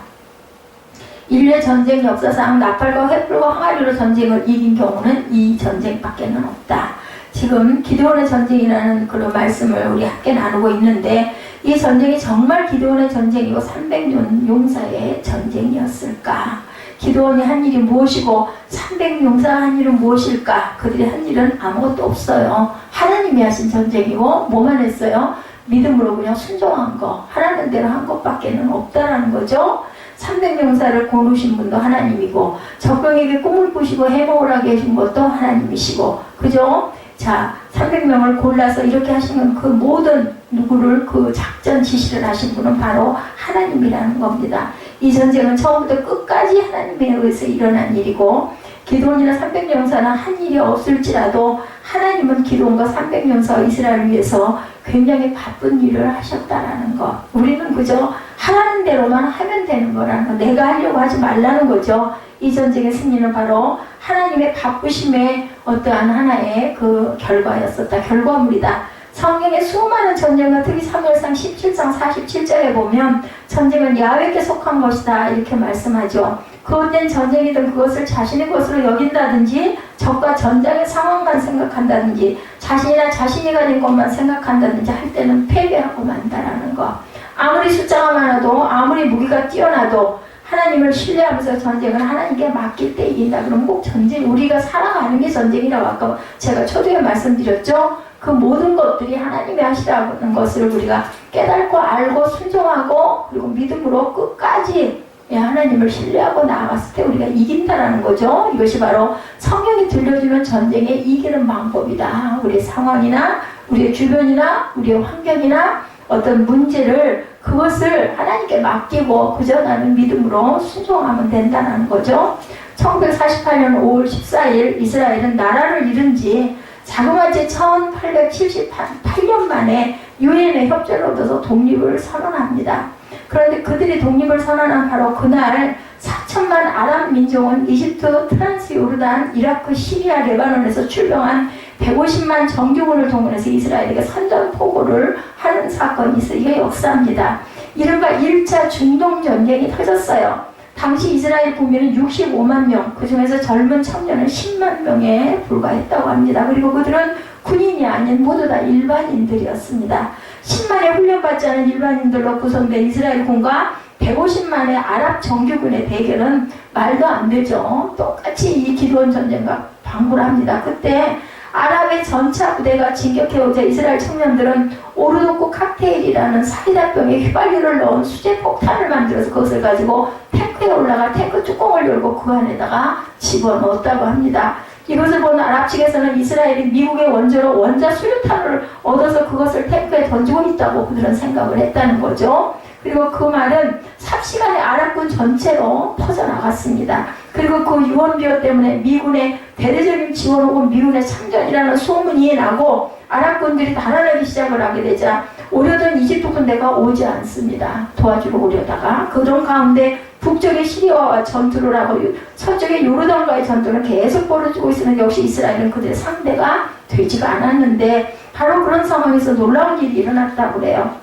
인류의 전쟁 역사상 나팔과 횃불과 항아리로 전쟁을 이긴 경우는 이 전쟁밖에는 없다. 지금 기드온의 전쟁이라는 그런 말씀을 우리 함께 나누고 있는데 이 전쟁이 정말 기드온의 전쟁이고 300년 용사의 전쟁이었을까? 기드온이 한 일이 무엇이고 300용사가 한 일은 무엇일까? 그들이 한 일은 아무것도 없어요. 하나님이 하신 전쟁이고 뭐만 했어요? 믿음으로 그냥 순종한 거, 하라는 대로 한 것밖에는 없다라는 거죠. 300용사를 고르신 분도 하나님이고 적병에게 꿈을 꾸시고 해몽을 하게 해준 것도 하나님이시고 그죠? 자, 300명을 골라서 이렇게 하시는 그 모든 누구를 그 작전 지시를 하신 분은 바로 하나님이라는 겁니다. 이 전쟁은 처음부터 끝까지 하나님에 의해서 일어난 일이고 기드온이나 300용사는 한 일이 없을지라도 하나님은 기드온과 300용사와 이스라엘을 위해서 굉장히 바쁜 일을 하셨다라는 것. 우리는 그저 하라는 대로만 하면 되는 거라는 거. 내가 하려고 하지 말라는 거죠. 이 전쟁의 승리는 바로 하나님의 바쁘심의 어떠한 하나의 그 결과였었다. 결과물이다. 성경의 수많은 전쟁과 특히 사무엘상 17장 47절에 보면 전쟁은 야훼께 속한 것이다 이렇게 말씀하죠. 그것된 전쟁이든 그것을 자신의 것으로 여긴다든지 적과 전장의 상황만 생각한다든지 자신이나 자신이 가진 것만 생각한다든지 할 때는 패배하고 만다라는 거. 아무리 숫자가 많아도 아무리 무기가 뛰어나도 하나님을 신뢰하면서 전쟁을 하나님께 맡길 때 이긴다. 그럼 꼭 전쟁, 우리가 살아가는 게 전쟁이라고 아까 제가 초두에 말씀드렸죠. 그 모든 것들이 하나님이 하시라는 것을 우리가 깨닫고 알고 순종하고 그리고 믿음으로 끝까지 하나님을 신뢰하고 나아갔을 때 우리가 이긴다라는 거죠. 이것이 바로 성경이 들려주는 전쟁에 이기는 방법이다. 우리의 상황이나 우리의 주변이나 우리의 환경이나 어떤 문제를 그것을 하나님께 맡기고 그저 나는 믿음으로 순종하면 된다는 거죠. 1948년 5월 14일 이스라엘은 나라를 잃은 지 자그마치 1878년 만에 유엔의 협조를 얻어서 독립을 선언합니다. 그런데 그들이 독립을 선언한 바로 그날 4천만 아랍 민족은 이집트, 트란스, 요르단, 이라크, 시리아, 레바논에서 출병한 150만 정규군을 동원해서 이스라엘에게 선전포고를 하는 사건이 있어요. 이게 역사입니다. 이른바 1차 중동전쟁이 터졌어요. 당시 이스라엘 국민은 65만 명, 그 중에서 젊은 청년은 10만 명에 불과했다고 합니다. 그리고 그들은 군인이 아닌 모두 다 일반인들이었습니다. 10만의 훈련받지 않은 일반인들로 구성된 이스라엘 군과 150만의 아랍 정규군의 대결은 말도 안 되죠. 똑같이 이 기드온 전쟁과 방불을 합니다. 그때 아랍의 전차 부대가 진격해오자 이스라엘 청년들은 오르도크 칵테일이라는 사이다병에 휘발유를 넣은 수제 폭탄을 만들어서 그것을 가지고 탱크에 올라가 탱크 뚜껑을 열고 그 안에다가 집어넣었다고 합니다. 이것을 본 아랍 측에서는 이스라엘이 미국의 원조로 원자 수류탄을 얻어서 그것을 탱크에 던지고 있다고 그들은 생각을 했다는 거죠. 그리고 그 말은 삽시간에 아랍군 전체로 퍼져나갔습니다. 그리고 그 유언비어 때문에 미군의 대대적인 지원 혹은 미군의 참전이라는 소문이 나고 아랍군들이 달아나기 시작을 하게 되자 오려던 이집트 군대가 오지 않습니다. 도와주러 오려다가 그런 가운데 북쪽의 시리아와 전투를 하고 서쪽의 요르단과의 전투는 계속 벌어지고 있으면 역시 이스라엘은 그들의 상대가 되지가 않았는데 바로 그런 상황에서 놀라운 일이 일어났다고 그래요.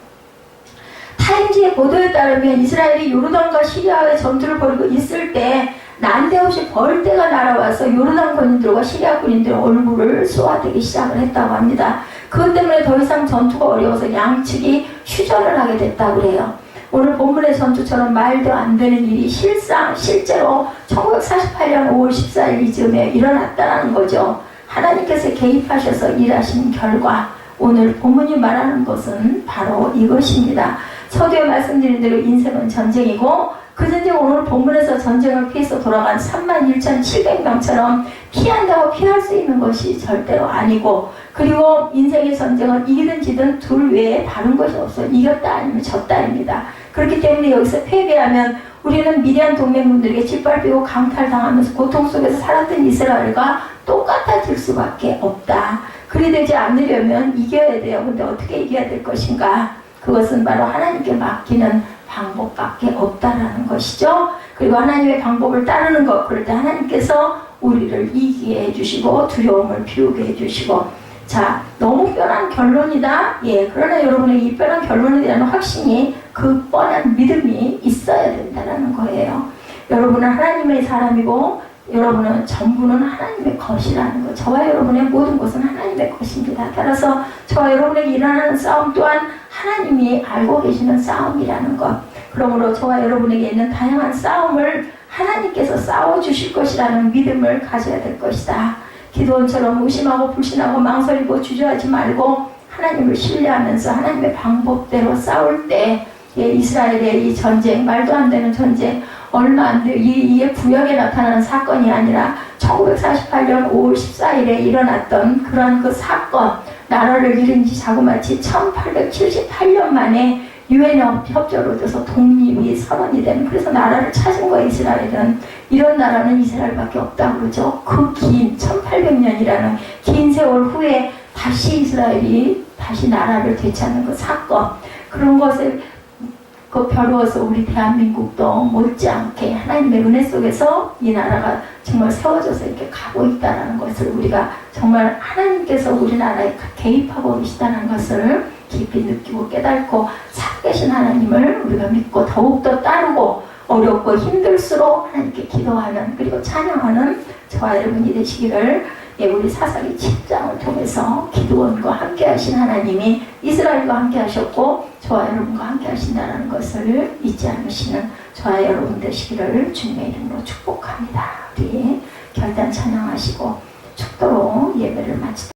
타임지의 보도에 따르면 이스라엘이 요르단과 시리아의 전투를 벌이고 있을 때 난데없이 벌떼가 날아와서 요르단 군인들과 시리아 군인들의 얼굴을 쏘아대기 시작을 했다고 합니다. 그것 때문에 더 이상 전투가 어려워서 양측이 휴전을 하게 됐다고 그래요. 오늘 본문의 전투처럼 말도 안 되는 일이 실제로 1948년 5월 14일 이즈음에 일어났다는 거죠. 하나님께서 개입하셔서 일하신 결과 오늘 본문이 말하는 것은 바로 이것입니다. 서두에 말씀드린 대로 인생은 전쟁이고 그 전쟁 오늘 본문에서 전쟁을 피해서 돌아간 31,700명처럼 피한다고 피할 수 있는 것이 절대로 아니고 그리고 인생의 전쟁은 이기든 지든 둘 외에 다른 것이 없어요. 이겼다 아니면 졌다입니다. 그렇기 때문에 여기서 패배하면 우리는 미디안 동맹군들에게 짓밟히고 강탈당하면서 고통 속에서 살았던 이스라엘과 똑같아질 수밖에 없다. 그리 되지 않으려면 이겨야 돼요. 근데 어떻게 이겨야 될 것인가? 그것은 바로 하나님께 맡기는 방법밖에 없다라는 것이죠. 그리고 하나님의 방법을 따르는 것, 그럴 때 하나님께서 우리를 이기게 해주시고 두려움을 비우게 해주시고 자, 너무 뻔한 결론이다. 예, 그러나 여러분의 이 뻔한 결론에 대한 확신이 그 뻔한 믿음이 있어야 된다는 거예요. 여러분은 하나님의 사람이고 여러분은 전부는 하나님의 것이라는 것. 저와 여러분의 모든 것은 하나님의 것입니다. 따라서 저와 여러분에게 일어나는 싸움 또한 하나님이 알고 계시는 싸움이라는 것. 그러므로 저와 여러분에게 있는 다양한 싸움을 하나님께서 싸워주실 것이라는 믿음을 가져야 될 것이다. 기드온처럼 의심하고 불신하고 망설이고 주저하지 말고 하나님을 신뢰하면서 하나님의 방법대로 싸울 때 이스라엘의 이 전쟁, 말도 안 되는 전쟁, 얼마 안 돼요. 이게 구약에 나타나는 사건이 아니라 1948년 5월 14일에 일어났던 그런 그 사건, 나라를 잃은 지 자그마치 1878년 만에 유엔 협조를 얻어서 독립이 선언이 되는, 그래서 나라를 찾은 거예요. 이스라엘은. 이런 나라는 이스라엘밖에 없다고 그러죠. 그 긴 1800년이라는 긴 세월 후에 다시 이스라엘이 다시 나라를 되찾는 그 사건, 그런 것을 벼루어서 우리 대한민국도 못지않게 하나님의 은혜 속에서 이 나라가 정말 세워져서 이렇게 가고 있다는 것을 우리가 정말 하나님께서 우리나라에 개입하고 계시다는 것을 깊이 느끼고 깨닫고 살아계신 하나님을 우리가 믿고 더욱더 따르고 어렵고 힘들수록 하나님께 기도하는 그리고 찬양하는 저와 여러분이 되시기를 우리 사사기 7장을 통해서 기드온과 함께 하신 하나님이 이스라엘과 함께 하셨고 저와 여러분과 함께 하신다는 것을 잊지 않으시는 저와 여러분 되시기를 주님의 이름으로 축복합니다. 우리 결단 찬양하시고 축도로 예배를 마치도록